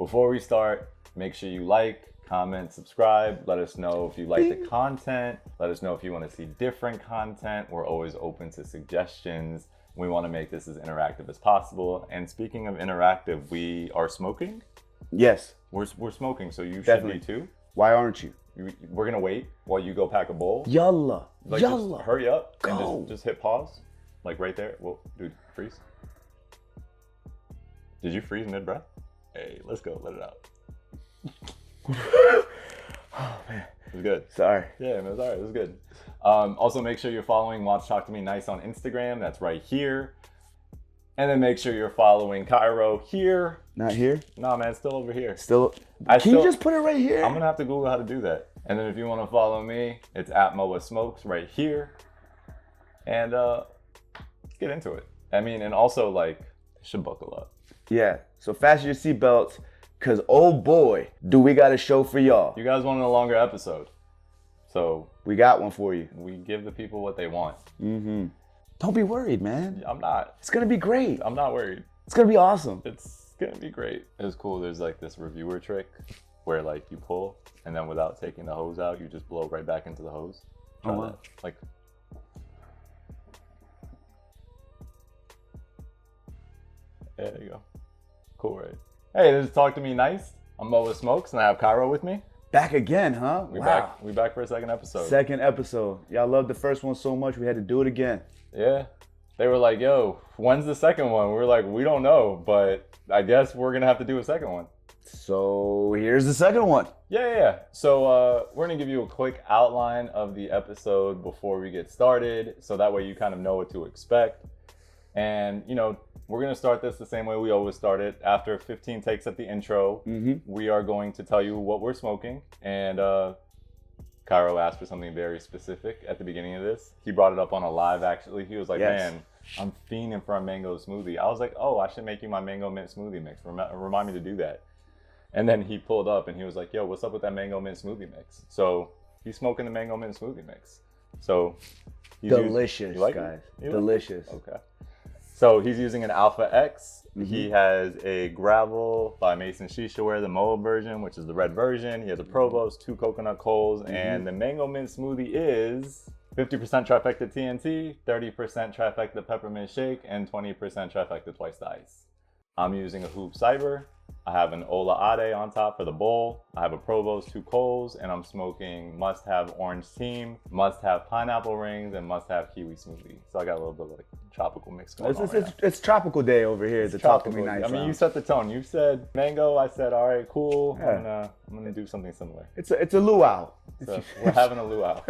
Before we start, make sure you like, comment, subscribe. Let us know if you like the content. Let us know if you want to see different content. We're always open to suggestions. We want to make this as interactive as possible. And speaking of interactive, we are smoking. Yes. We're smoking, so you Definitely. should be too. Why aren't you? We're gonna wait while you go pack a bowl. Yalla. Like, Yalla. just hurry up Go. and just hit pause. Like right there. Well, dude, freeze. Did you freeze mid-breath? Hey, let's go. Let it out. Oh, man. It was good. Sorry. Yeah, man, it was all right. It was good. Also, make sure you're following Watch Talk to Me Nice on Instagram. That's right here. And then make sure you're following Cairo here. Not here? Nah, man, it's still over here. Still. Can you just put it right here? I'm going to have to Google how to do that. And then if you want to follow me, it's at Moa Smokes right here. And let's get into it. I mean, and also, like, you should buckle up. Yeah. So fasten your seatbelts, because, oh boy, do we got a show for y'all. You guys wanted a longer episode. So we got one for you. we give the people what they want. Mm-hmm. Don't be worried, man. I'm not. It's going to be great. I'm not worried. It's going to be awesome. It's gonna be great. It was cool. There's like this reviewer trick where like you pull and then without taking the hose out, you just blow right back into the hose. Try wow. that. Like, yeah, there you go. Cool, right? Hey, this is Talk to Me Nice. I'm Moa Smokes and I have Cairo with me. Back again, huh? We Wow. back. We back for a second episode. Second episode. Y'all loved the first one so much we had to do it again. Yeah. They were like, yo, when's the second one? We were like, we don't know, but I guess we're gonna have to do a second one. So here's the second one. Yeah. So we're gonna give you a quick outline of the episode before we get started, so that way you kind of know what to expect. And you know, we're gonna start this the same way we always start it. After 15 takes at the intro, we are going to tell you what we're smoking. And Cairo asked for something very specific at the beginning of this. He brought it up on a live, actually. He was like, Yes. man, I'm fiending for a mango smoothie. I was like, oh, I should make you my Mango Mint Smoothie mix. Remind me to do that. And then he pulled up and he was like, yo, what's up with that Mango Mint Smoothie mix? So he's smoking the Mango Mint Smoothie mix. So he's Delicious, you like guys. it? Delicious. Okay. So he's using an Alpha X. Mm-hmm. He has a Gravel by Mason Shisha Ware, the Moa version, which is the red version. He has a Provost, 2 coconut coals, and the Mango Mint Smoothie is 50% trifecta TNT, 30% trifecta peppermint shake, and 20% trifecta twice the ice. I'm using a Hoob Cyber. I have an Olla Ade on top for the bowl. I have a Provost, 2 coals, and I'm smoking MustHave Orange Team, MustHave Pineapple Rings, and MustHave Kiwi Smoothie. So I got a little bit of like tropical mix going on. It's tropical day over here. It's Talk to Me Nice. I mean, you set the tone. You said mango. I said, all right, cool. Yeah. I'm gonna do something similar. It's a luau. So we're having a luau.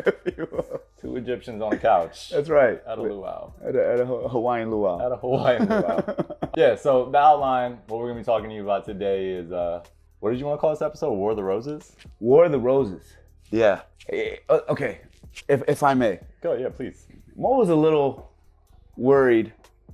2 Egyptians on the couch. That's right. At a luau. At a Hawaiian luau. At a Hawaiian luau. Yeah. So the outline, what we're gonna be talking to you about today is what did you want to call this episode? War of the Roses. War of the Roses. Yeah. Okay. If I may. Go. Yeah, please. Mo was a little worried,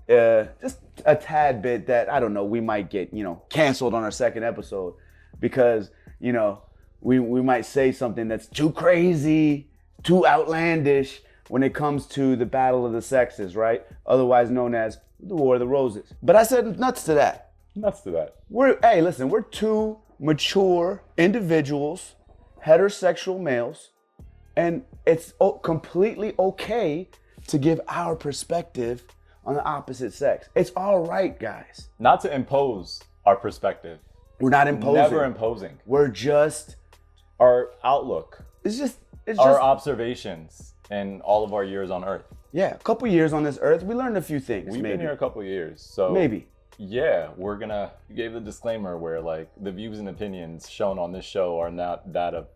just a tad bit, that I don't know, we might get canceled on our second episode because we might say something that's too crazy, too outlandish when it comes to the battle of the sexes, right? Otherwise known as the War of the Roses. But I said nuts to that. Nuts to that. Hey, listen, we're 2 mature individuals, heterosexual males, and it's completely okay to give our perspective on the opposite sex. It's all right, guys. Not to impose our perspective. We're not imposing. Never imposing. We're just our outlook. It's our observations in all of our years on Earth. Yeah, a couple years on this Earth, we learned a few things. We've been here a couple years, so maybe. Yeah, you gave the disclaimer where like the views and opinions shown on this show are not that of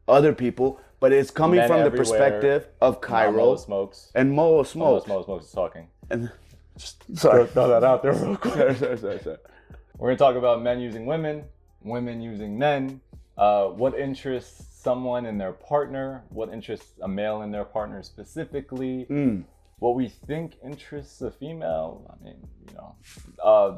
other people, but it's coming from the perspective of Cairo Moa Smokes and Moa Smokes. Moa Smokes is talking. And just throw that out there real quick. Sorry. We're gonna talk about men using women, women using men, what interests someone in their partner, what interests a male in their partner specifically, what we think interests a female. I mean,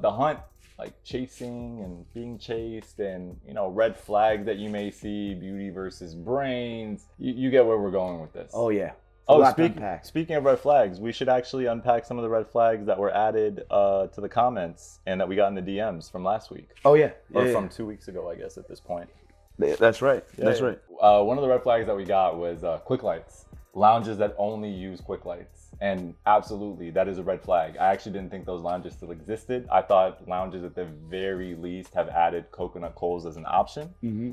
the hunt, like chasing and being chased, and red flags that you may see, beauty versus brains. You get where we're going with this. Oh yeah. a lot to unpack. Speaking of red flags, we should actually unpack some of the red flags that were added to the comments and that we got in the DMs from last week. Oh yeah, or from 2 weeks ago, I guess at this point. That's right. That's right. One of the red flags that we got was quick lights, lounges that only use quick lights, and absolutely that is a red flag. I actually didn't think those lounges still existed. I thought lounges at the very least have added coconut coals as an option. Mm-hmm.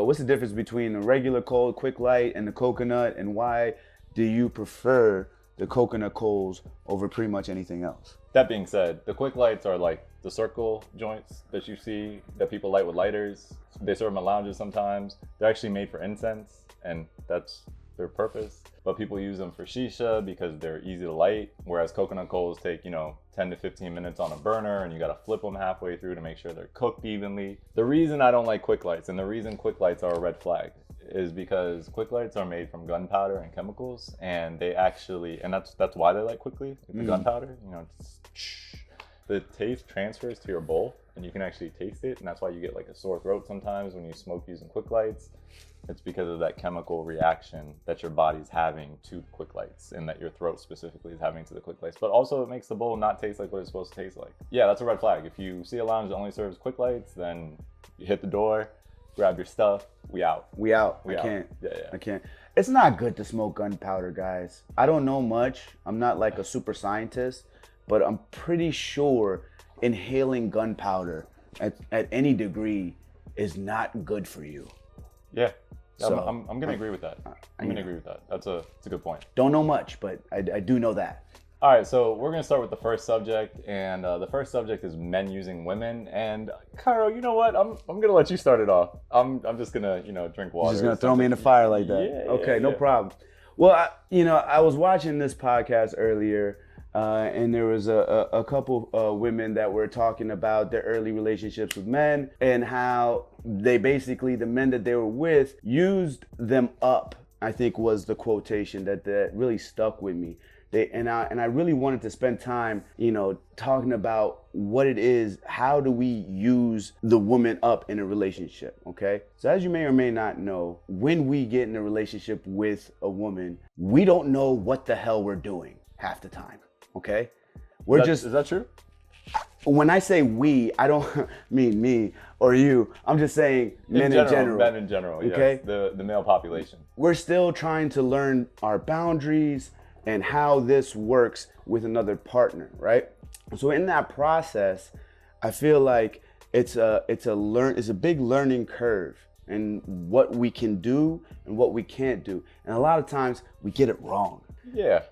What's the difference between the regular coal, quick light, and the coconut, and why do you prefer the coconut coals over pretty much anything else? That being said, the quick lights are like the circle joints that you see that people light with lighters. They serve them in lounges sometimes. They're actually made for incense, and that's their purpose. But people use them for shisha because they're easy to light, whereas coconut coals take, 10 to 15 minutes on a burner, and you gotta flip them halfway through to make sure they're cooked evenly. The reason I don't like quick lights, and the reason quick lights are a red flag, is because quick lights are made from gunpowder and chemicals, and they actually, and that's why they light quickly. The gunpowder, the taste transfers to your bowl, and you can actually taste it, and that's why you get like a sore throat sometimes when you smoke using quick lights. It's because of that chemical reaction that your body's having to quick lights, and that your throat specifically is having to the quick lights. But also it makes the bowl not taste like what it's supposed to taste like. Yeah, that's a red flag. If you see a lounge that only serves quick lights, then you hit the door, grab your stuff, we out. I can't. I can't. It's not good to smoke gunpowder, guys. I don't know much. I'm not like a super scientist, but I'm pretty sure inhaling gunpowder at any degree is not good for you. Yeah. So, I'm gonna agree with that. I'm gonna agree with that. That's a good point. Don't know much, but I do know that. All right, so we're gonna start with the first subject, and the first subject is men using women. And Cairo, you know what? I'm gonna let you start it off. I'm just gonna drink water. You're just gonna throw me in the fire like that? Yeah. Okay, no problem. Well, I was watching this podcast earlier, and there was a couple women that were talking about their early relationships with men and how they basically, the men that they were with, used them up, I think was the quotation that really stuck with me. I really wanted to spend time, talking about what it is, how do we use the woman up in a relationship, okay? So as you may or may not know, when we get in a relationship with a woman, we don't know what the hell we're doing half the time, okay? Is that true? When I say we, I don't mean me or you. I'm just saying men in general. Men in general, okay? Yes, the male population. We're still trying to learn our boundaries and how this works with another partner, right? So in that process, I feel like it's a big learning curve and what we can do and what we can't do. And a lot of times we get it wrong. Yeah,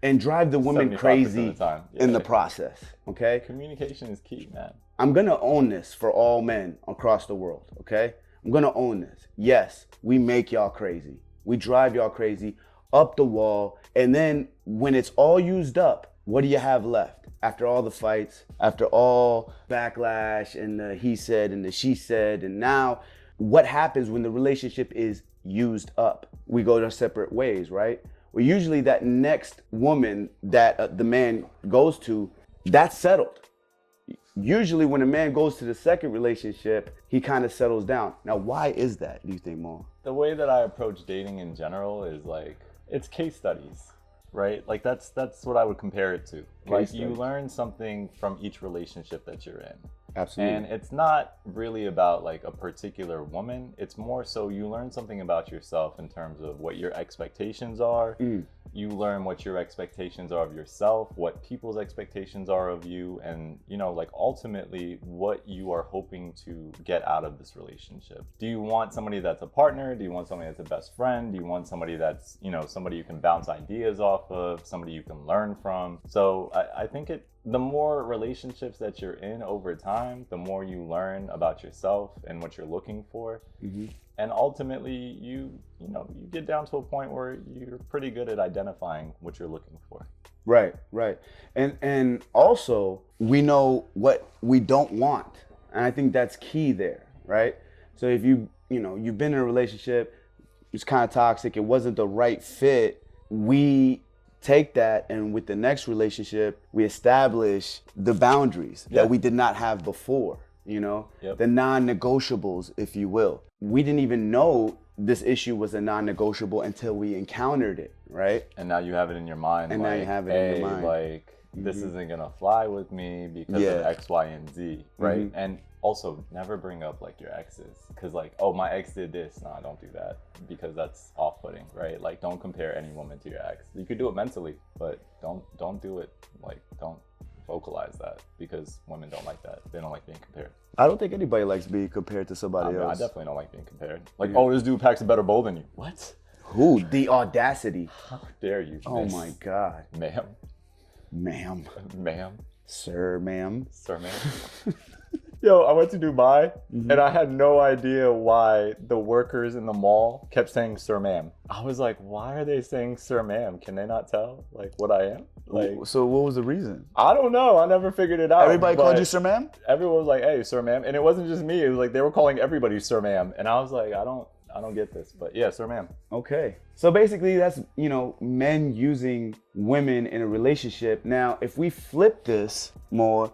and drive the women crazy in the process, okay? Communication is key, man. I'm gonna own this for all men across the world, okay? I'm gonna own this. Yes, we make y'all crazy. We drive y'all crazy up the wall, and then when it's all used up, what do you have left? After all the fights, after all backlash and the he said and the she said, and now what happens when the relationship is used up? We go our separate ways, right? Well, usually that next woman that the man goes to, that's settled. Usually when a man goes to the second relationship, he kind of settles down. Now, why is that, do you think, Moa? The way that I approach dating in general is it's case studies, right? That's what I would compare it to. You learn something from each relationship that you're in. Absolutely. And it's not really about a particular woman. It's more so you learn something about yourself in terms of what your expectations are. You learn what your expectations are of yourself, what people's expectations are of you, and ultimately what you are hoping to get out of this relationship. Do you want somebody that's a partner? Do you want somebody that's a best friend? Do you want somebody that's somebody you can bounce ideas off of, somebody you can learn from? So I think the more relationships that you're in over time, the more you learn about yourself and what you're looking for. Mm-hmm. And ultimately, you get down to a point where you're pretty good at identifying what you're looking for. Right. And also, we know what we don't want. And I think that's key there, right? So if you've been in a relationship, it's kind of toxic, it wasn't the right fit, we take that, and with the next relationship, we establish the boundaries that we did not have before, the non-negotiables, if you will. We didn't even know this issue was a non-negotiable until we encountered it, right? And now you have it in your mind. And like, now you have it hey, in your mind. Like, this isn't gonna fly with me because of X, Y, and Z, right? And also, never bring up like your exes, because like, oh, my ex did this. Nah, don't do that, because that's off-putting, right? Like, don't compare any woman to your ex. You could do it mentally, but don't do it. Like, don't vocalize that, because women don't like that. They don't like being compared. I don't think anybody likes being compared to somebody else. I definitely don't like being compared. Like, oh, this dude packs a better bowl than you. What? Who? The audacity. How dare you? Oh my God. Ma'am. Ma'am. Ma'am. Sir, ma'am. Sir, ma'am. Yo, I went to Dubai and I had no idea why the workers in the mall kept saying sir, ma'am. I was like, why are they saying sir, ma'am? Can they not tell like what I am? Like, so what was the reason? I don't know. I never figured it out. Everybody called you sir, ma'am? Everyone was like, hey, sir, ma'am. And it wasn't just me. It was like they were calling everybody sir, ma'am. And I was like, I don't get this. But yeah, sir, ma'am. Okay. So basically that's, men using women in a relationship. Now, if we flip this more,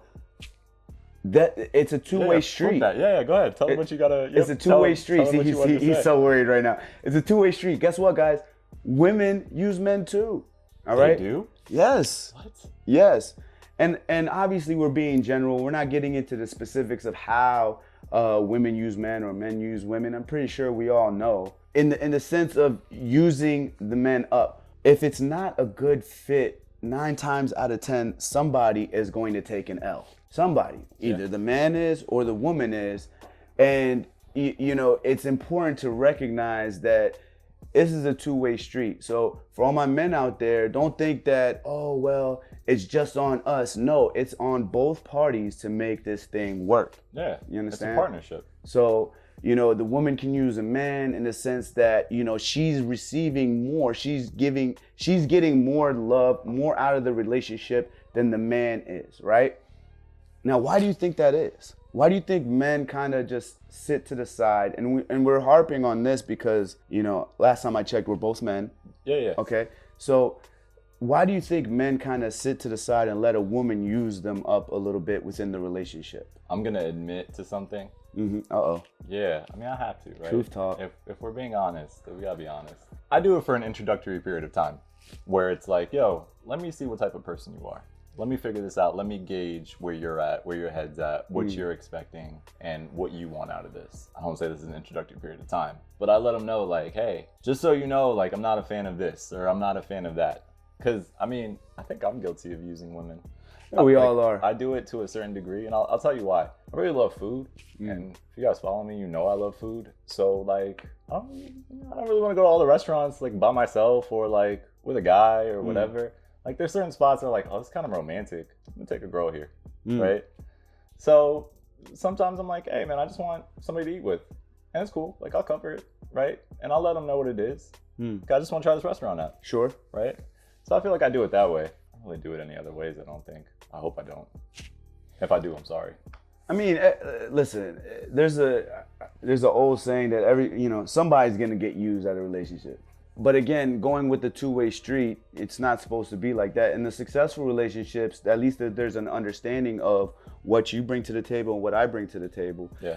that it's a two-way street. Yeah, go ahead. Tell them what you gotta. It's a two-way street. See, he's so worried right now. It's a two-way street. Guess what, guys? Women use men too. All right. They do? Yes. What? Yes. And obviously we're being general. We're not getting into the specifics of how women use men or men use women. I'm pretty sure we all know. In the sense of using the men up. If it's not a good fit, 9 times out of 10, somebody is going to take an L. Somebody, either the man is or the woman is. And, it's important to recognize that this is a two-way street. So for all my men out there, don't think that, oh, well, it's just on us. No, it's on both parties to make this thing work. Yeah, you understand? It's a partnership. So, the woman can use a man in the sense that, she's receiving more. She's getting more love, more out of the relationship than the man is, right? Now, why do you think that is? Why do you think men kind of just sit to the side? And we're harping on this because, last time I checked, we're both men. Yeah. Okay. So why do you think men kind of sit to the side and let a woman use them up a little bit within the relationship? I'm going to admit to something. Uh-oh. Yeah. I mean, I have to, right? Truth talk. If we're being honest, we got to be honest. I do it for an introductory period of time where it's like, yo, let me see what type of person you are. Let me figure this out. Let me gauge where you're at, where your head's at, what you're expecting, and what you want out of this. I don't say this is an introductory period of time, but I let them know, like, hey, just so you know, like, I'm not a fan of this, or I'm not a fan of that. Because, I mean, I think I'm guilty of using women. We all are. I do it to a certain degree, and I'll tell you why. I really love food, and if you guys follow me, you know I love food. So, like, I don't really want to go to all the restaurants, like, by myself or, like, with a guy or whatever. Like, there's certain spots that are like, oh, it's kind of romantic. I'm gonna take a girl here, right? So sometimes I'm like, hey, man, I just want somebody to eat with. And it's cool. Like, I'll cover it, right? And I'll let them know what it is. I just want to try this restaurant out. Sure. Right? So I feel like I do it that way. I don't really do it any other ways, I don't think. I hope I don't. If I do, I'm sorry. I mean, listen, there's an old saying that somebody's gonna get used at a relationship. But again, going with the two-way street, it's not supposed to be like that. In the successful relationships, at least there's an understanding of what you bring to the table and what I bring to the table. Yeah.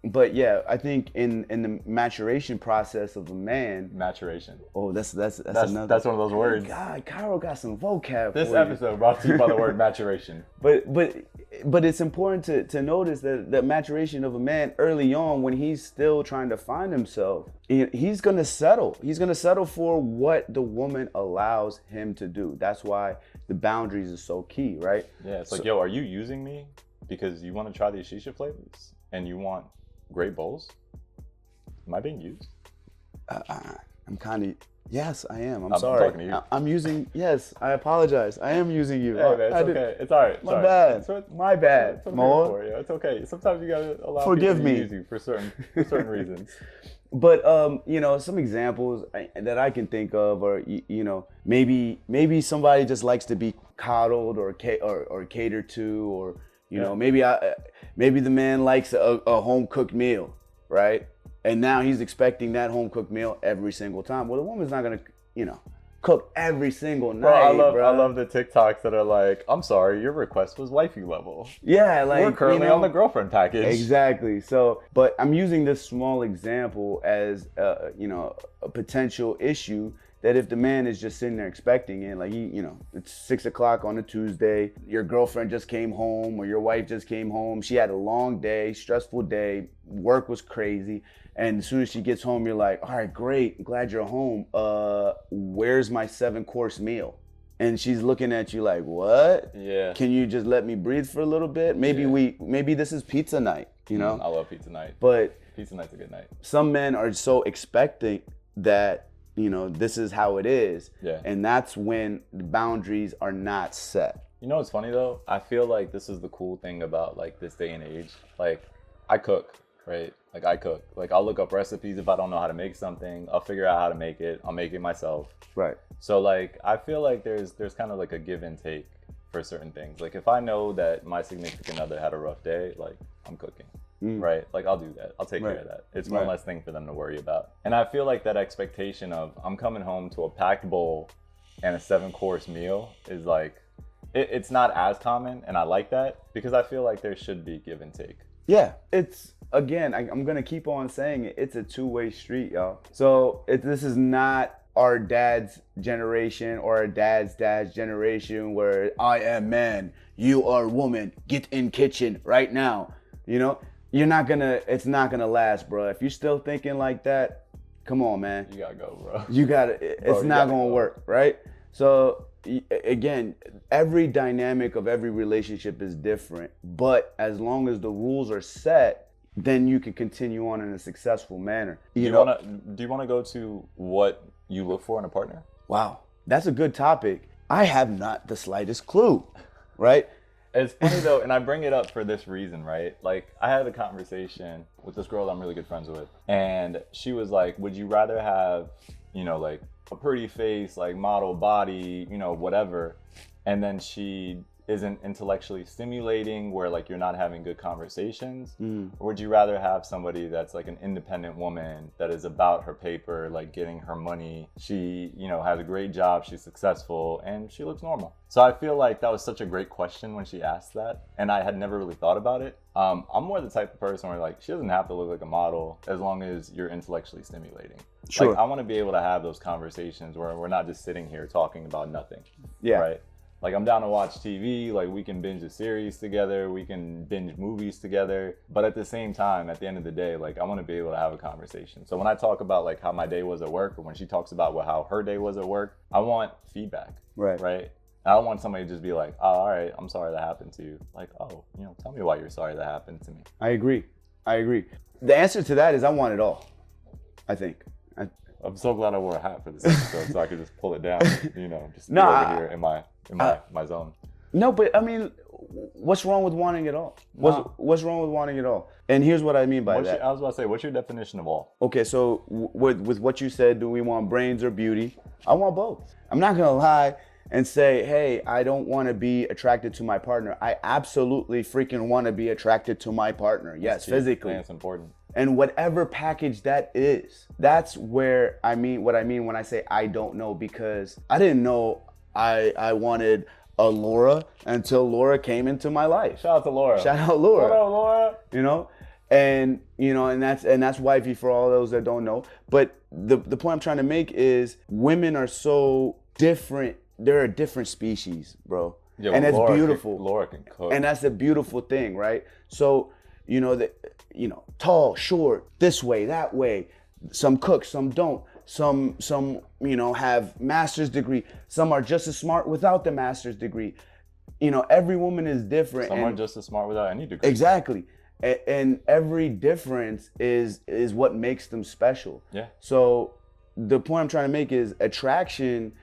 But yeah, I think in the maturation process of a man. Maturation. Oh, that's another. That's one of those words. God, Cairo got some vocab. This episode brought to you by the word maturation. But it's important to notice that maturation of a man early on, when he's still trying to find himself, he's gonna settle. He's gonna settle for what the woman allows him to do. That's why the boundaries are so key, right? Yeah, it's like, yo, are you using me because you want to try these shisha flavors and you want great bowls? Am I being used? I'm kind of. Yes, I am. I'm sorry. Talking to you. I'm using. Yes, I apologize. I am using you. Hey, man, it's okay. It's all right. My bad. My bad. Moa. It's okay. Sometimes you gotta allow Forgive people to me. use you for certain reasons. But some examples that I can think of are, maybe somebody just likes to be coddled or catered to, or maybe the man likes a home cooked meal, right? And now he's expecting that home cooked meal every single time. Well, the woman's not gonna, cook every single night, Bro, I love the TikToks that are like, I'm sorry, your request was wifey level. Yeah, like we're currently on the girlfriend package. Exactly. So, but I'm using this small example as a potential issue that if the man is just sitting there expecting it, like it's 6 o'clock on a Tuesday, your girlfriend just came home or your wife just came home. She had a long day, stressful day, work was crazy. And as soon as she gets home, you're like, all right, great, I'm glad you're home. Where's my 7-course meal? And she's looking at you like, what? Yeah. Can you just let me breathe for a little bit? Maybe this is pizza night, I love pizza night. But pizza night's a good night. Some men are so expecting that, this is how it is. Yeah. And that's when the boundaries are not set. You know what's funny though? I feel like this is the cool thing about like this day and age. Like I cook, right? Like I cook. Like I'll look up recipes if I don't know how to make something. I'll figure out how to make it. I'll make it myself. Right. So like I feel like there's kind of like a give and take for certain things. Like if I know that my significant other had a rough day, like I'm cooking. Right? Like I'll do that. I'll take care of that. It's one less thing for them to worry about. And I feel like that expectation of I'm coming home to a packed bowl and a 7-course meal is like, it's not as common. And I like that because I feel like there should be give and take. Yeah. It's, again, I'm going to keep on saying it. It's a two-way street, y'all. So this is not our dad's generation or our dad's generation where I am man, you are woman, get in kitchen right now. It's not gonna last, bro. If you're still thinking like that, come on, man. You gotta go, bro. It's not gonna work, right? So again, every dynamic of every relationship is different, but as long as the rules are set, then you can continue on in a successful manner. Do you wanna go to what you look for in a partner? Wow, that's a good topic. I have not the slightest clue, right? It's funny though, and I bring it up for this reason, right? Like I had a conversation with this girl I'm really good friends with, and she was like, would you rather have, like a pretty face, like model body, whatever, and then she isn't intellectually stimulating where like you're not having good conversations? Or would you rather have somebody that's like an independent woman that is about her paper, like getting her money, she has a great job, she's successful, and she looks normal? So I feel like that was such a great question when she asked that, and I had never really thought about it. I'm more the type of person where like she doesn't have to look like a model as long as you're intellectually stimulating. Sure. Like I want to be able to have those conversations where we're not just sitting here talking about nothing. Yeah. Right. Like I'm down to watch TV, like we can binge a series together, we can binge movies together, but at the same time, at the end of the day, like I want to be able to have a conversation. So when I talk about like how my day was at work, or when she talks about how her day was at work, I want feedback. Right. I don't want somebody to just be like, oh, all right, I'm sorry that happened to you. Like, oh, tell me why you're sorry that happened to me. I agree. The answer to that is I want it all, I think. I'm so glad I wore a hat for this episode so I could just pull it down, just be over here in my zone. No, but I mean, what's wrong with wanting it all? What's wrong with wanting it all? And here's what I mean by that. I was about to say, what's your definition of all? Okay, so with what you said, do we want brains or beauty? I want both. I'm not gonna lie and say, hey, I don't want to be attracted to my partner. I absolutely freaking want to be attracted to my partner. Yes, physically. That's important. And whatever package that is, that's where what I mean when I say I don't know, because I didn't know I wanted a Laura until Laura came into my life. Shout out to Laura. Shout out Laura. What up, Laura? And that's wifey for all those that don't know. But the point I'm trying to make is women are so different. They're a different species, bro. Yeah, and it's beautiful. Laura can cook. And that's a beautiful thing, right? So, tall, short, this way, that way. Some cook, some don't. Some have master's degree. Some are just as smart without the master's degree. Every woman is different. Some are just as smart without any degree. Exactly. And every difference is what makes them special. Yeah. So the point I'm trying to make is attraction,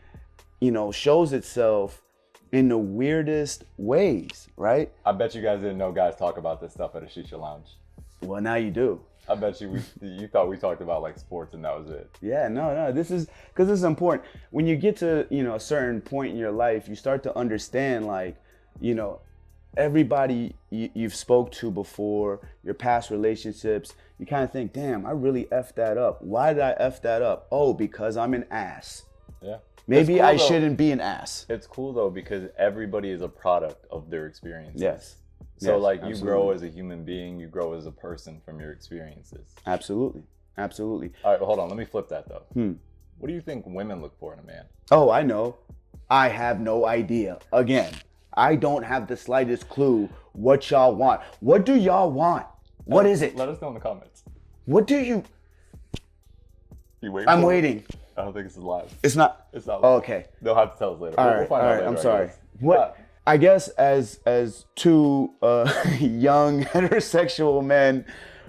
shows itself in the weirdest ways, right? I bet you guys didn't know guys talk about this stuff at a Shisha lounge. Well, now you do. I bet you thought we talked about like sports and that was it. Yeah, no. This is important. When you get to, a certain point in your life, you start to understand like, everybody you've spoke to before, your past relationships, you kind of think, damn, I really effed that up. Why did I F that up? Oh, because I'm an ass. Yeah. Maybe cool, I though. shouldn't be an ass. It's cool though because everybody is a product of their experiences. Yes. So Yes, like you absolutely. grow as a human being, you grow as a person from your experiences. Absolutely. Absolutely. All right, hold on. Let me flip that though. Hmm. What do you think women look for in a man? Oh, I know. I have no idea. Again, I don't have the slightest clue what y'all want. What do y'all want? What is it? Let us know in the comments. What do you... You waiting? I'm for it? waiting. I don't think this is live. It's not... It's not Oh, live. okay. They'll have to tell us later. All We'll right. find All out right. later, I'm I sorry. guess. What... I guess as two young heterosexual men,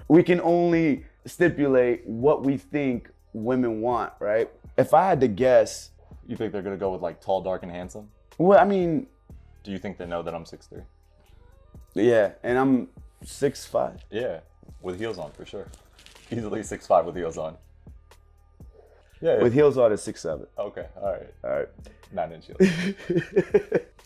we can only stipulate what we think women want, right? If I had to guess, You think they're gonna go with like tall, dark, and handsome? well, I mean, Do you think they know that I'm 6'3"? yeah, and I'm 6'5". Yeah, with heels on for sure. Easily 6'5" with heels on. Yeah. With heels on, it's 6'7". Okay. All right. All right. 9-inch heels.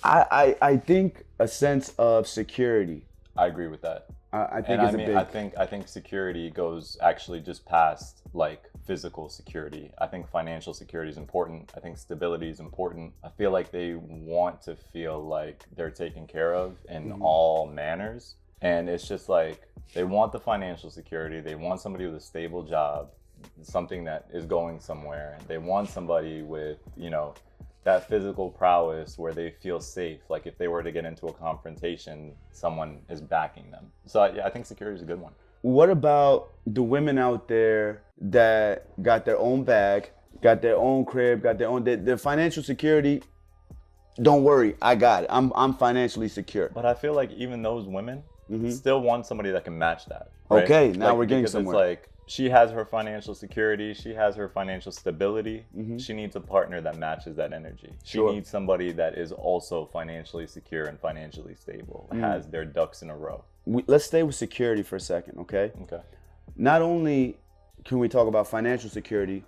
I think a sense of security. I agree with that. I think And it's I mean, a big. I think security goes actually just past like physical security. I think financial security is important. I think stability is important. I feel like they want to feel like they're taken care of in all manners. And it's just like they want the financial security. They want somebody with a stable job, something that is going somewhere. They want somebody with, that physical prowess where they feel safe. Like if they were to get into a confrontation, someone is backing them. So I think security is a good one. What about the women out there that got their own bag, got their own crib, got their financial security? Don't worry, I got it. I'm financially secure. But I feel like even those women still want somebody that can match that. Right? Okay, now Like, we're getting because somewhere. It's like she has her financial security, she has her financial stability. She needs a partner that matches that energy. She Sure. needs somebody that is also financially secure and financially stable, has their ducks in a row. Let's stay with security for a second, okay? Okay. Not only can we talk about financial security,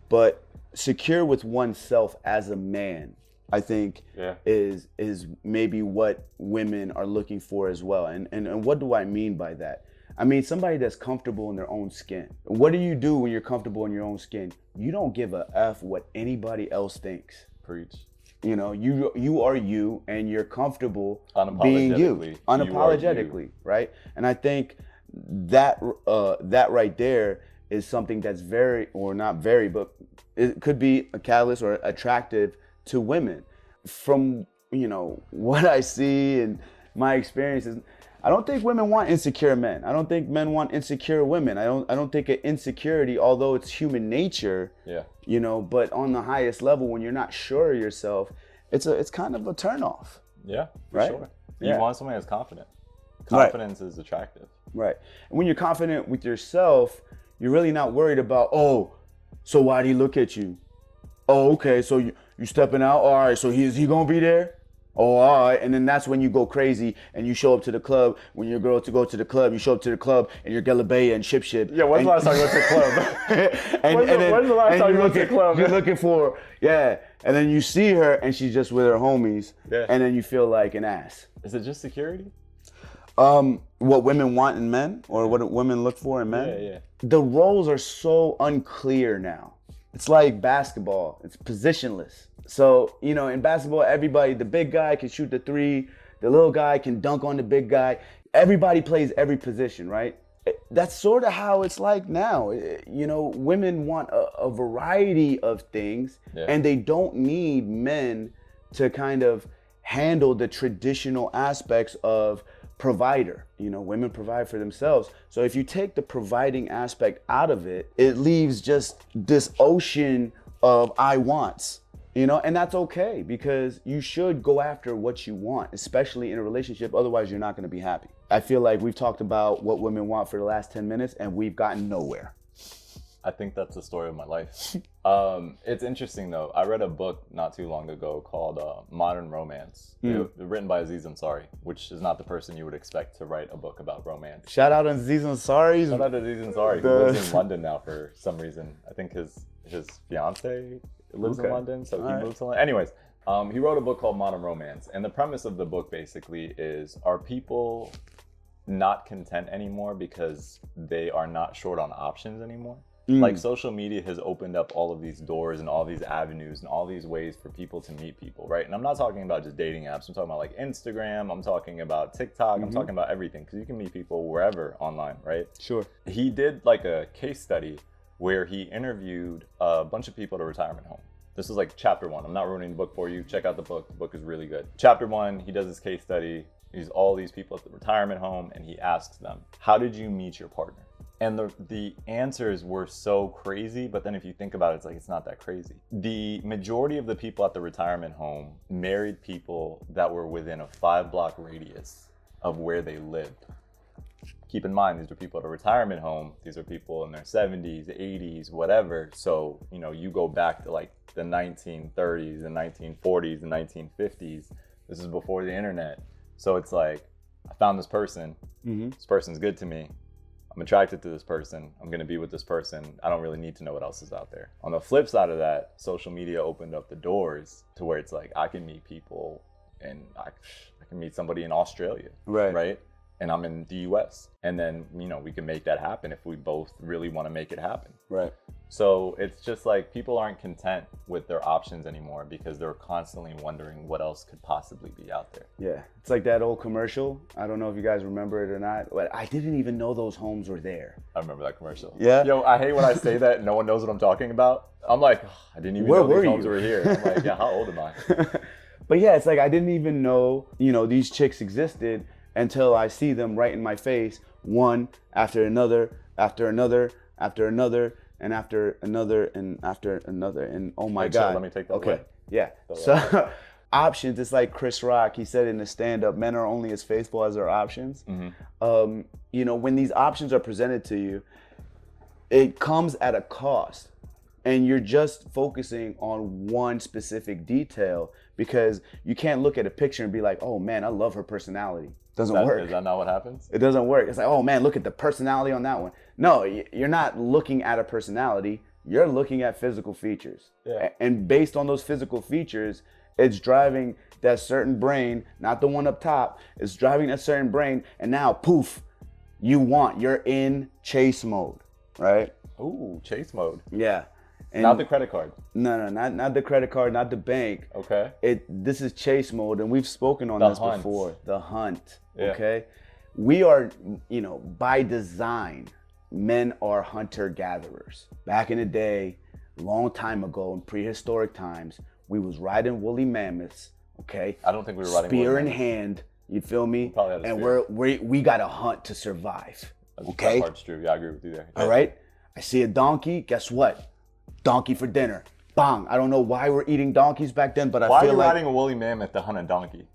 but secure with oneself as a man, I think is maybe what women are looking for as well. And what do I mean by that? I mean, somebody that's comfortable in their own skin. What do you do when you're comfortable in your own skin? You don't give a F what anybody else thinks. Preach. You are you, and you're comfortable being you, unapologetically, right? And I think that right there is something that's very, or not very, but it could be a catalyst or attractive to women. From what I see and my experiences, I don't think women want insecure men. I don't think men want insecure women. I don't think an insecurity, although it's human nature, but on the highest level, when you're not sure of yourself, it's kind of a turnoff. Yeah, for Right? sure. Yeah. You want somebody that's confident. Confidence is attractive. Right. And when you're confident with yourself, you're really not worried about, so why do he look at you? Oh, okay, so you stepping out? All right, so is he gonna be there? Oh, all right. And then that's when you go crazy and you show up to the club. When you're a girl to go to the club, you show up to the club and you're Gelabaya and Ship. Yeah, when's the last time you went to the club? When's the last time you went to the club? You're looking for, and then you see her and she's just with her homies, and then you feel like an ass. Is it just security? What women want in men, or what women look for in men? Yeah. The roles are so unclear now. It's like basketball. It's positionless. So, in basketball, everybody, the big guy can shoot the three, the little guy can dunk on the big guy. Everybody plays every position, right? That's sort of how it's like now. Women want a variety of things, and they don't need men to kind of handle the traditional aspects of provider. Women provide for themselves. So if you take the providing aspect out of it, it leaves just this ocean of I wants. And that's okay, because you should go after what you want, especially in a relationship. Otherwise, you're not going to be happy. I feel like we've talked about what women want for the last 10 minutes and we've gotten nowhere. I think that's the story of my life. It's interesting though. I read a book not too long ago called Modern Romance, written by Aziz Ansari, which is not the person you would expect to write a book about romance. Shout out on Aziz Ansari. Shout out to Aziz Ansari, who lives in London now for some reason. I think his fiance lives in London, so he moved to London. Anyways, he wrote a book called Modern Romance, and the premise of the book basically is, are people not content anymore because they are not short on options anymore? Like social media has opened up all of these doors and all these avenues and all these ways for people to meet people, right? And I'm not talking about just dating apps. I'm talking about like Instagram. I'm talking about TikTok. I'm talking about everything, because you can meet people wherever online, right? Sure. He did like a case study where he interviewed a bunch of people at a retirement home. This is like chapter 1. I'm not ruining the book for you. Check out the book. The book is really good. Chapter 1, he does this case study. He's all these people at the retirement home, and he asks them, how did you meet your partner? And the answers were so crazy, but then if you think about it, it's like, it's not that crazy. The majority of the people at the retirement home married people that were within a 5-block radius of where they lived. Keep in mind, these are people at a retirement home. These are people in their 70s, 80s, whatever. So, you know, you go back to like the 1930s, the 1940s, the 1950s. This is before the internet. So it's like, I found this person. This person's good to me. I'm attracted to this person. I'm going to be with this person. I don't really need to know what else is out there. On the flip side of that, social media opened up the doors to where it's like, I can meet people, and I can meet somebody in Australia. Right. And I'm in the US. And then, you know, we can make that happen if we both really want to make it happen. Right. So it's just like, people aren't content with their options anymore because they're constantly wondering what else could possibly be out there. Yeah. It's like that old commercial. I don't know if you guys remember it or not, but I didn't even know those homes were there. I remember that commercial. Yeah. Yo, I hate when I say that and no one knows what I'm talking about. I'm like, oh, I didn't even know these homes were here. I'm like, yeah, how old am I? But yeah, it's like, I didn't even know, you know, these chicks existed until I see them right in my face, one after another, after another, after another, and after another, and after another. And oh my God. Let me take that Okay. away. Yeah. So options, it's like Chris Rock, he said in the stand-up, men are only as faithful as their options. You know, when these options are presented to you, it comes at a cost. And you're just focusing on one specific detail, because you can't look at a picture and be like, oh man, I love her personality. Doesn't work. Is that not what happens? It doesn't work. It's like, oh man, look at the personality on that one. No, you're not looking at a personality. You're looking at physical features. Yeah. And based on those physical features, it's driving that certain brain, not the one up top, it's driving that certain brain, and now poof, you're in chase mode, right? Ooh, chase mode. Yeah. And not the credit card. No, not the credit card, not the bank. Okay. This is chase mode, and we've spoken on this before. The hunt. Yeah. Okay. We are, you know, by design, men are hunter-gatherers. Back in the day, long time ago, in prehistoric times, we was riding woolly mammoths. Okay. I don't think we were riding spear woolly in mammoths. hand. You feel me? Probably had a and spear. we got to hunt to survive. Okay. That part's true. Yeah, I agree with you there. All right. I see a donkey. Guess what? Donkey for dinner. Bang. I don't know why we're eating donkeys back then, but I feel like... Why are you riding a woolly mammoth to hunt a donkey?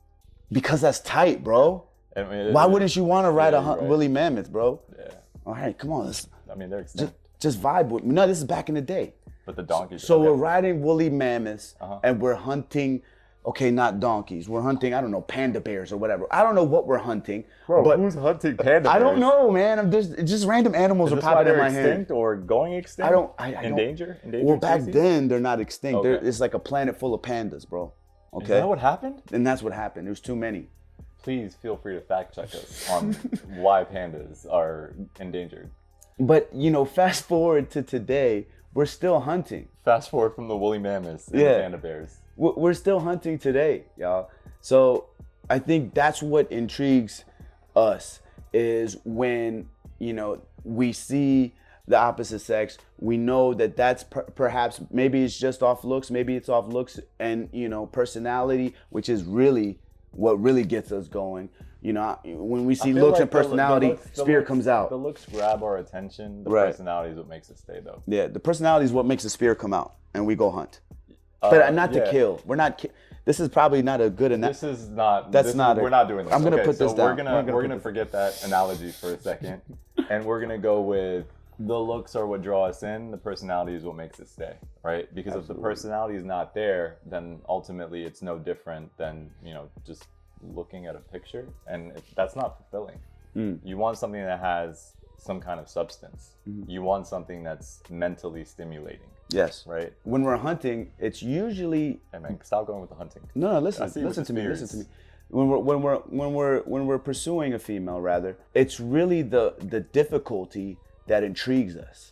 Because that's tight, bro. I mean, why wouldn't you want to ride a right. woolly mammoth, bro? Yeah. All right, come on. I mean, they're extinct. Just vibe with me. No, this is back in the day. But the donkeys... So we're riding woolly mammoths, and we're hunting... Okay, not donkeys. We're hunting, I don't know, panda bears or whatever. I don't know what we're hunting. Bro, but who's hunting panda bears? I don't know, man. I'm just random animals Is are this why popping in they're my head. extinct or going extinct? I don't. In danger? Well, back species? then they're not extinct. Okay. It's like a planet full of pandas, bro. Okay. Is that what happened? And that's what happened. There's too many. Please feel free to fact check us on why pandas are endangered. But you know, fast forward to today, we're still hunting. Fast forward from the woolly mammoths and the panda bears. We're still hunting today, y'all. So I think that's what intrigues us, is when, you know, we see the opposite sex, we know that that's perhaps, maybe it's just off looks, maybe it's off looks and, you know, personality, which is really what really gets us going. You know, when we see looks like and personality, the spear looks comes out. The looks grab our attention. The Right. personality is what makes it stay, though. Yeah, the personality is what makes the spear come out, and we go hunt. But not to kill. We're not. This is probably not a good analogy. This is not. That's not. We're not doing this. I'm gonna Okay, put this so down. We're gonna forget that analogy for a second, and we're gonna go with the looks are what draw us in. The personality is what makes it stay, right? Because if the personality is not there, then ultimately it's no different than, you know, just looking at a picture, and that's not fulfilling. You want something that has some kind of substance. You want something that's mentally stimulating. Yes. Right. When we're hunting, it's usually. Hey man, stop going with the hunting. No, I listen see you with to the me. Listen spears. to me. When we're pursuing a female, rather, it's really the difficulty that intrigues us.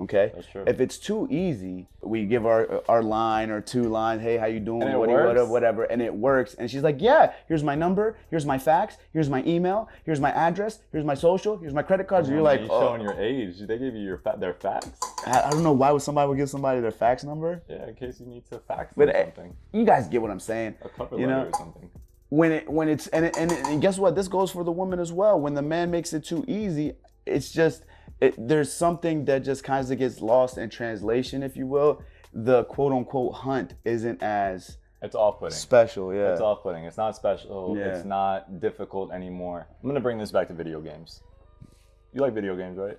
Okay, That's true. If it's too easy, we give our line or 2 lines. Hey, how you doing? And it What works. whatever, and it works. And she's like, yeah, here's my number, here's my fax, here's my email, here's my address, here's my social, here's my credit cards. And you're like, showing your age. They gave you their fax. I don't know why would somebody give somebody their fax number. Yeah, in case you need to fax But them something. you guys get what I'm saying. A cover You letter know? or something. When it's and guess what? This goes for the woman as well. When the man makes it too easy, it's just there's something that just kind of gets lost in translation, if you will. The quote unquote hunt isn't as It's off-putting. special. Yeah, It's off-putting. It's not special. Yeah. It's not difficult anymore. I'm gonna bring this back to video games. You like video games, right?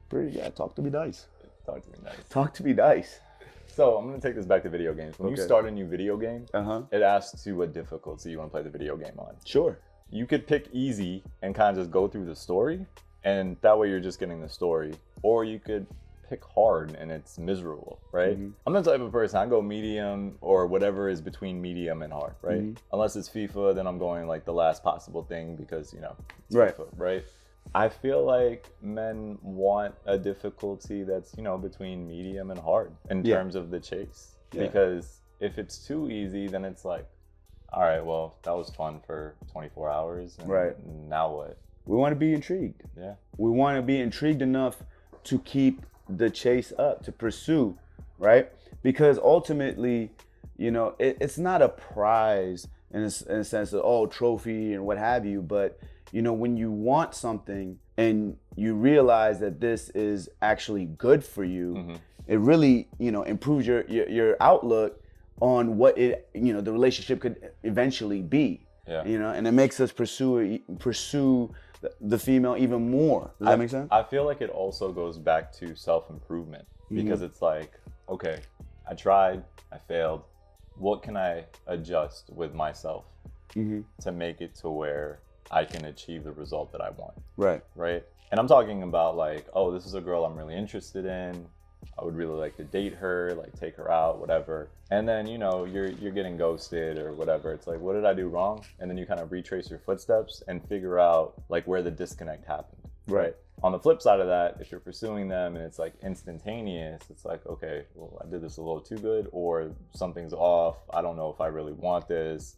pretty. Yeah, talk to me nice. Talk to me nice. Talk to me nice. So I'm gonna take this back to video games. When you Okay. start a new video game, Uh-huh. it asks you what difficulty you want to play the video game on. Sure. You could pick easy and kind of just go through the story, and that way you're just getting the story. Or you could pick hard and it's miserable, right? Mm-hmm. I'm the type of person, I go medium or whatever is between medium and hard, right? Mm-hmm. Unless it's FIFA, then I'm going like the last possible thing because, you know, it's Right. FIFA, right? I feel like men want a difficulty that's, you know, between medium and hard in Yeah. terms of the chase. Yeah. Because if it's too easy, then it's like, all right, well, that was fun for 24 hours. And Right. now what? We want to be intrigued. Yeah. We want to be intrigued enough to keep the chase up, to pursue, right? Because ultimately, you know, it's not a prize in a sense of, oh, trophy and what have you. But, you know, when you want something and you realize that this is actually good for you, Mm-hmm. it really, you know, improves your outlook on what it, you know, the relationship could eventually be. Yeah. You know, and it makes us pursue the female even more. Does that make sense? I feel like it also goes back to self-improvement because it's like, okay, I tried, I failed. What can I adjust with myself to make it to where I can achieve the result that I want, Right. right? And I'm talking about like, oh, this is a girl I'm really interested in. I would really like to date her, like take her out, whatever. And then, you know, you're getting ghosted or whatever. It's like, what did I do wrong? And then you kind of retrace your footsteps and figure out like where the disconnect happened. Right. On the flip side of that, if you're pursuing them and it's like instantaneous, it's like, okay, well, I did this a little too good or something's off. I don't know if I really want this.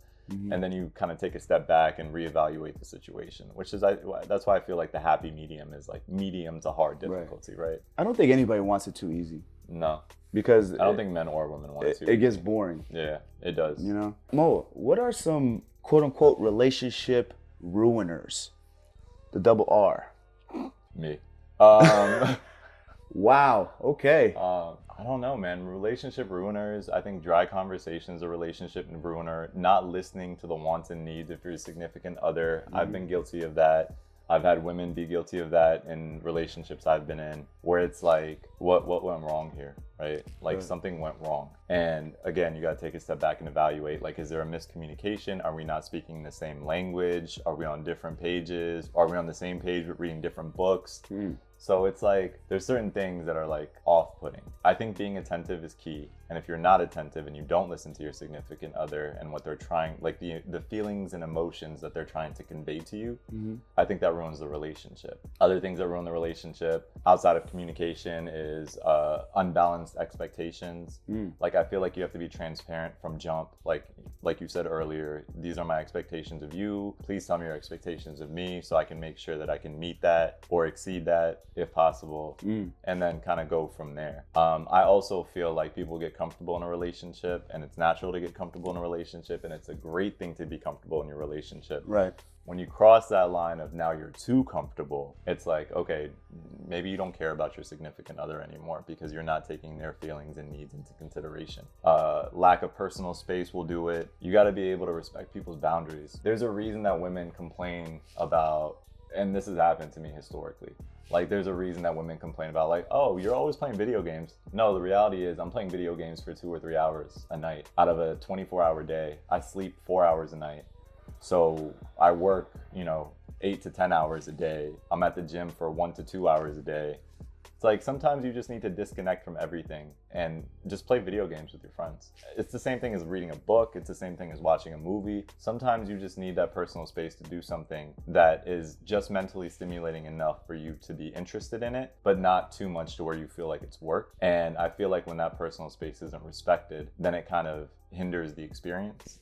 And then you kind of take a step back and reevaluate the situation, which is, that's why I feel like the happy medium is like medium to hard difficulty, right? I don't think anybody wants it too easy No, because I don't think men or women want to. it gets boring. Yeah, it does. You know, Mo, what are some quote unquote relationship ruiners? The double R. Me. Wow. Okay. I don't know, man. Relationship ruiners. I think dry conversations are relationship ruiner. Not listening to the wants and needs of your significant other. I've been guilty of that. I've had women be guilty of that in relationships I've been in, where it's like, what went wrong here, right? Like something went wrong. And again, you got to take a step back and evaluate, like, is there a miscommunication? Are we not speaking the same language? Are we on different pages? Are we on the same page but reading different books? So it's like, there's certain things that are like off-putting. I think being attentive is key. And if you're not attentive and you don't listen to your significant other and what they're trying, like the feelings and emotions that they're trying to convey to you, I think that ruins the relationship. Other things that ruin the relationship outside of communication is unbalanced expectations. Like, I feel like you have to be transparent from jump. Like you said earlier, these are my expectations of you. Please tell me your expectations of me so I can make sure that I can meet that or exceed that if possible, and then kind of go from there. I also feel like people get comfortable in a relationship, and it's natural to get comfortable in a relationship, and it's a great thing to be comfortable in your relationship. Right. When you cross that line of now you're too comfortable, it's like, okay, maybe you don't care about your significant other anymore because you're not taking their feelings and needs into consideration. Lack of personal space will do it. You got to be able to respect people's boundaries. There's a reason that women complain about, and this has happened to me historically, like there's a reason that women complain about, like, oh, you're always playing video games. No, the reality is I'm playing video games for 2 or 3 hours a night out of a 24-hour day. I sleep 4 hours a night. So I work, 8 to 10 hours a day. I'm at the gym for 1 to 2 hours a day. It's like sometimes you just need to disconnect from everything and just play video games with your friends. It's the same thing as reading a book. It's the same thing as watching a movie. Sometimes you just need that personal space to do something that is just mentally stimulating enough for you to be interested in it, but not too much to where you feel like it's work. And I feel like when that personal space isn't respected, then it kind of hinders the experience.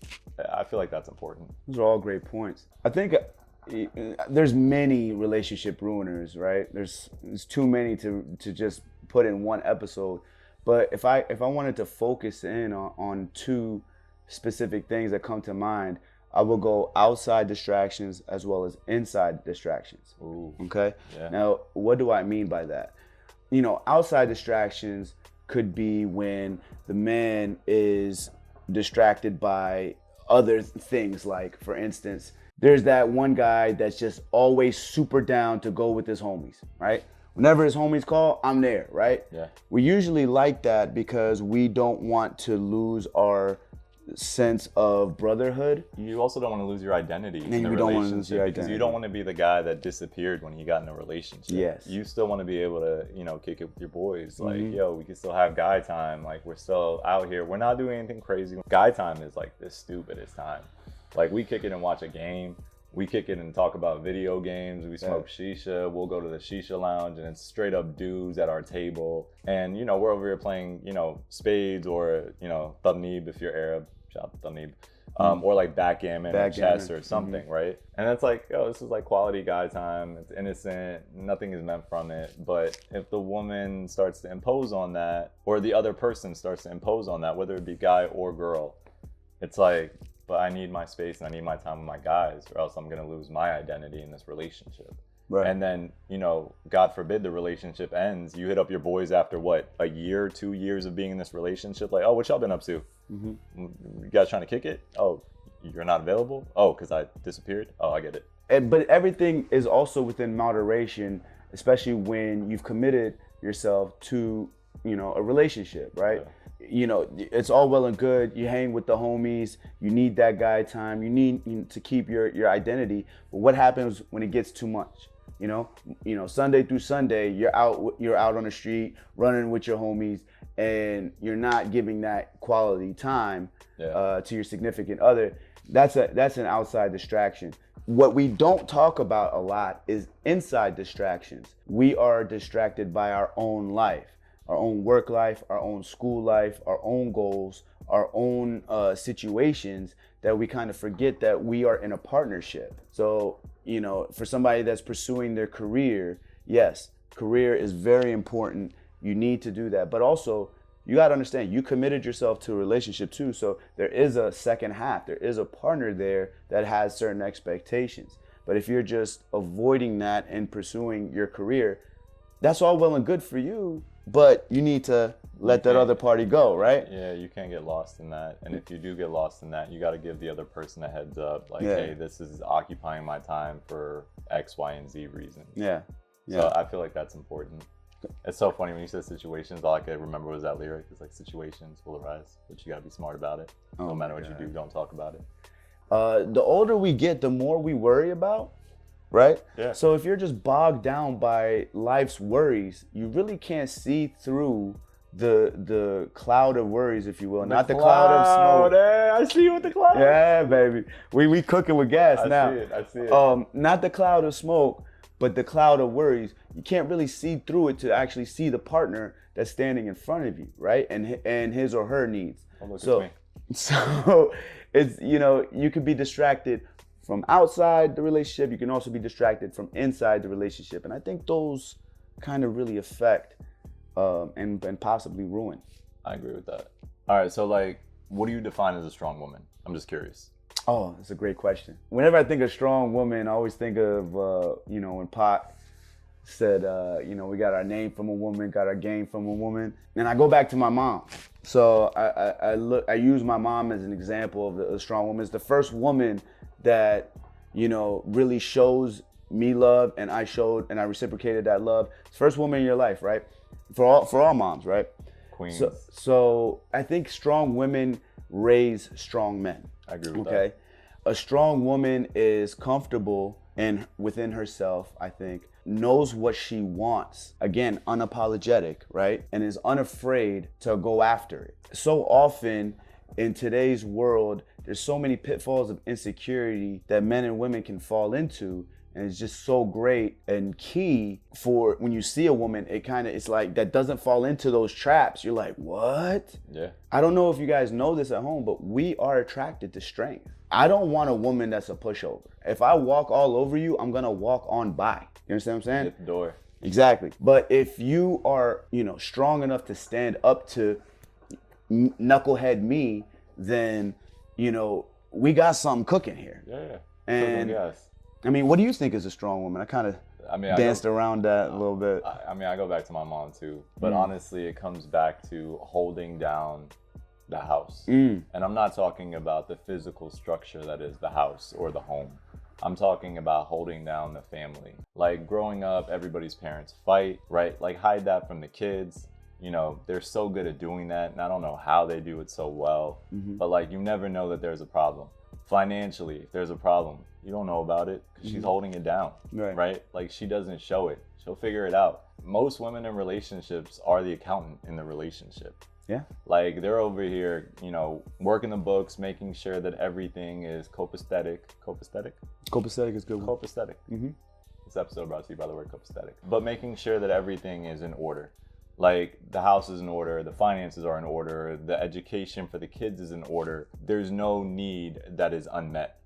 I feel like that's important. Those are all great points. I think there's many relationship ruiners, right? There's too many to just put in one episode. But if I wanted to focus in on two specific things that come to mind, I will go outside distractions as well as inside distractions. Ooh. Okay? Yeah. Now, what do I mean by that? You know, outside distractions could be when the man is distracted by other things, like, for instance, there's that one guy that's just always super down to go with his homies, right? Whenever his homies call, I'm there, right? Yeah. We usually like that because we don't want to lose our sense of brotherhood. You also don't want to lose your identity in the you don't want to lose your relationship, because identity. you don't want to be the guy that disappeared when he got in a relationship. Yes. You still want to be able to, you know, kick it with your boys. Like, yo, we can still have guy time. Like, we're still out here. We're not doing anything crazy. Guy time is like the stupidest time. Like, we kick it and watch a game. We kick it and talk about video games. We smoke shisha. We'll go to the shisha lounge and it's straight up dudes at our table. And, you know, we're over here playing, you know, spades or, you know, tabnib if you're Arab. Shout out to tabnib. Or like backgammon or chess or something, right? And it's like, oh, this is like quality guy time. It's innocent. Nothing is meant from it. But if the woman starts to impose on that, or the other person starts to impose on that, whether it be guy or girl, it's like, but I need my space and I need my time with my guys, or else I'm gonna lose my identity in this relationship. Right. And then, you know, God forbid the relationship ends. You hit up your boys after what, a year, 2 years of being in this relationship? Like, oh, what y'all been up to? You guys trying to kick it? Oh, you're not available? Oh, because I disappeared? Oh, I get it. But everything is also within moderation, especially when you've committed yourself to, you know, a relationship, right? Yeah. You know, it's all well and good. You hang with the homies. You need that guy time. You need to keep your identity. But what happens when it gets too much? You know, Sunday through Sunday, you're out on the street running with your homies, and you're not giving that quality time to your significant other. That's an outside distraction. What we don't talk about a lot is inside distractions. We are distracted by our own life. Our own work life, our own school life, our own goals, our own situations, that we kind of forget that we are in a partnership. So, you know, for somebody that's pursuing their career, yes, career is very important. You need to do that. But also, you got to understand, you committed yourself to a relationship too. So there is a second half. There is a partner there that has certain expectations. But if you're just avoiding that and pursuing your career, that's all well and good for you. But you need to let that other party go, right? Yeah, you can't get lost in that. And if you do get lost in that, you got to give the other person a heads up. Like, hey, this is occupying my time for X, Y, and Z reasons. Yeah. So I feel like that's important. It's so funny when you said situations, all I could remember was that lyric. It's like, situations will arise, but you got to be smart about it. No matter what you do, don't talk about it. The older we get, the more we worry about. Right? Yeah. So if you're just bogged down by life's worries, you really can't see through the cloud of worries, if you will. Not the cloud of smoke. Hey, I see you with the cloud. Yeah, baby. We cooking with gas now. I see it. Not the cloud of smoke, but the cloud of worries. You can't really see through it to actually see the partner that's standing in front of you, right? And his or her needs. Oh, look at me. So it's, you know, you could be distracted from outside the relationship. You can also be distracted from inside the relationship. And I think those kind of really affect and possibly ruin. I agree with that. All right, so like, what do you define as a strong woman? I'm just curious. Oh, that's a great question. Whenever I think of strong woman, I always think of, you know, when Pac said, you know, we got our name from a woman, got our game from a woman. And I go back to my mom. So I use my mom as an example of a strong woman. It's the first woman that, you know, really shows me love, and I reciprocated that love. It's the first woman in your life, right? For all moms, right? Queens. So I think strong women raise strong men. I agree with that. A strong woman is comfortable within herself, I think, knows what she wants, again, unapologetic, right? And is unafraid to go after it. So often in today's world, there's so many pitfalls of insecurity that men and women can fall into. And it's just so great and key for when you see a woman, it's like that doesn't fall into those traps. You're like, what? Yeah. I don't know if you guys know this at home, but we are attracted to strength. I don't want a woman that's a pushover. If I walk all over you, I'm gonna walk on by. You understand what I'm saying? Get the door. Exactly. But if you are, strong enough to stand up to knucklehead me, then, we got something cooking here. Yeah. And Yes. I mean, what do you think is a strong woman? I kind of danced around that a little bit. I go back to my mom too, but honestly, it comes back to holding down the house. And I'm not talking about the physical structure that is the house or the home. I'm talking about holding down the family. Like growing up, everybody's parents fight, right? Like hide that from the kids. They're so good at doing that, and I don't know how they do it so well, but like you never know that there's a problem. Financially, if there's a problem, you don't know about it because she's holding it down, right? Like she doesn't show it. She'll figure it out. Most women in relationships are the accountant in the relationship. Yeah. Like they're over here, working the books, making sure that everything is copacetic. Copacetic? Copacetic is good. Copacetic. This episode brought to you by the word copacetic. But making sure that everything is in order. Like the house is in order, the finances are in order, the education for the kids is in order. There's no need that is unmet,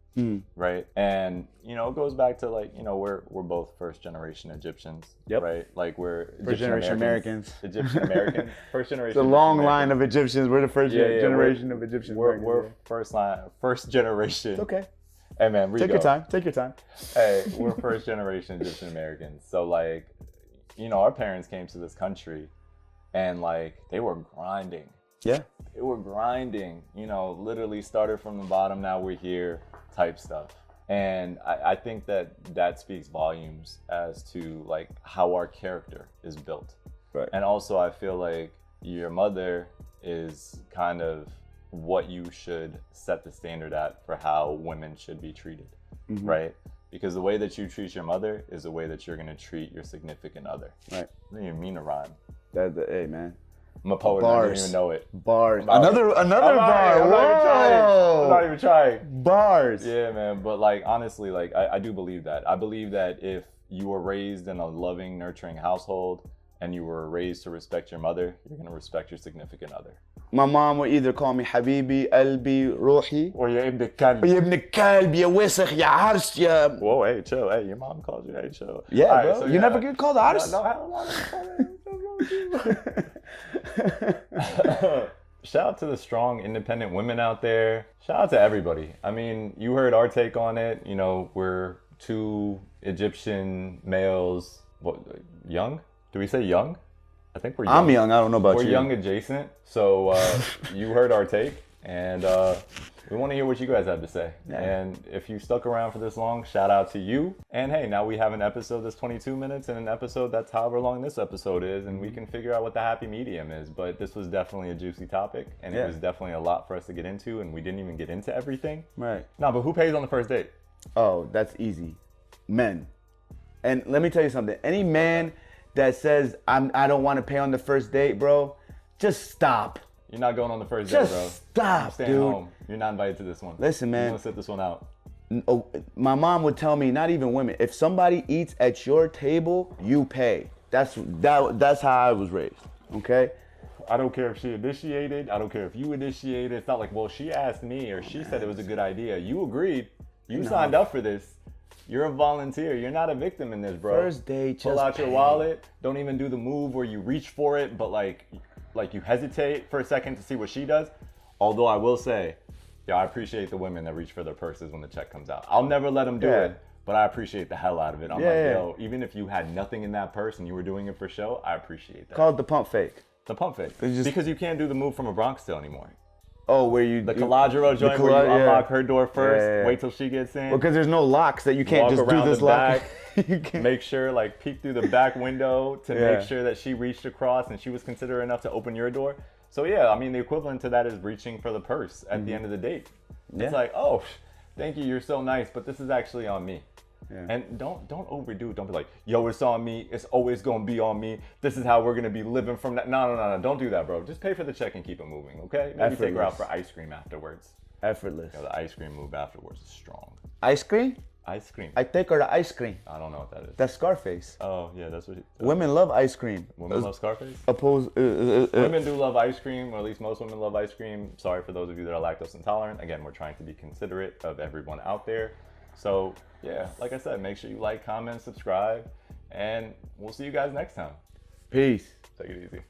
right? And it goes back to like we're both first generation Egyptians, right? Like we're first generation Americans. Egyptian American, first generation. It's a long line of Egyptians. We're the first generation of Egyptians. We're first generation. It's okay. Hey man, take your time. Take your time. Hey, we're first generation Egyptian Americans. So like, our parents came to this country. And like they were grinding. Yeah. They were grinding, literally started from the bottom, now we're here type stuff. And I think that speaks volumes as to like how our character is built. Right. And also I feel like your mother is kind of what you should set the standard at for how women should be treated, right? Because the way that you treat your mother is the way that you're gonna treat your significant other. Right. I didn't even mean to rhyme. Hey man, I'm a poet. I didn't even know it. Bars. Another bar. I'm not even trying. Bars. Yeah, man. But like honestly, like I do believe that. I believe that if you were raised in a loving, nurturing household and you were raised to respect your mother, you're gonna respect your significant other. My mom would either call me Habibi, Albi, Ruhi, or ya ibn al-kalb. Ya ibn al-kalb, ya wisakh, ya arsh, ya... Whoa, hey, chill. Hey, your mom called you. Hey, chill. Yeah, right, bro. So you never get called arsh? No, Shout out to the strong, independent women out there. Shout out to everybody. I mean, you heard our take on it. We're two Egyptian males. What, young? Do we say young? I think we're young. I'm young. I don't know about you. We're young adjacent. So you heard our take. And we want to hear what you guys have to say. Yeah. And if you stuck around for this long, shout out to you. And hey, now we have an episode that's 22 minutes and an episode that's however long this episode is. And we can figure out what the happy medium is. But this was definitely a juicy topic. And it was definitely a lot for us to get into. And we didn't even get into everything. Right. No, but who pays on the first date? Oh, that's easy. Men. And let me tell you something. Any man that says, I don't want to pay on the first date, bro, just stop. You're not going on the first date, bro. Stop, dude. Home. You're not invited to this one. Listen, man. I'm gonna sit this one out. My mom would tell me, not even women, if somebody eats at your table, you pay. That's how I was raised. Okay? I don't care if she initiated. I don't care if you initiated. It's not like, well, she asked me or she said it was a good idea. You agreed. You signed up for this. You're a volunteer. You're not a victim in this, bro. First date, just pull out your wallet. Don't even do the move where you reach for it, but like you hesitate for a second to see what she does. Although I will say, I appreciate the women that reach for their purses when the check comes out. I'll never let them do it, but I appreciate the hell out of it. I'm yo, even if you had nothing in that purse and you were doing it for show, I appreciate that. Call it the pump fake. The pump fake. Because you can't do the move from a Bronx Tale anymore. Oh, where you... The Calagero joint where you unlock her door first, wait till she gets in. Well, because there's no locks that you can't just do this lock. Make sure, peek through the back window to make sure that she reached across and she was considerate enough to open your door. So I mean, the equivalent to that is reaching for the purse at the end of the date. It's like, oh, thank you, you're so nice, but this is actually on me. Yeah. And don't overdo it. Don't be like, yo, it's on me. It's always gonna be on me. This is how we're gonna be living from that. No. Don't do that, bro. Just pay for the check and keep it moving, okay? Maybe take her out for ice cream afterwards. Effortless. The ice cream move afterwards is strong. Ice cream? Ice cream. I take her to ice cream. I don't know what that is. That's Scarface. Oh yeah, that's what. Women love ice cream. Women love Scarface. Women do love ice cream, or at least most women love ice cream. Sorry for those of you that are lactose intolerant. Again, we're trying to be considerate of everyone out there. So yeah, like I said, make sure you like, comment, subscribe, and we'll see you guys next time. Peace. Take it easy.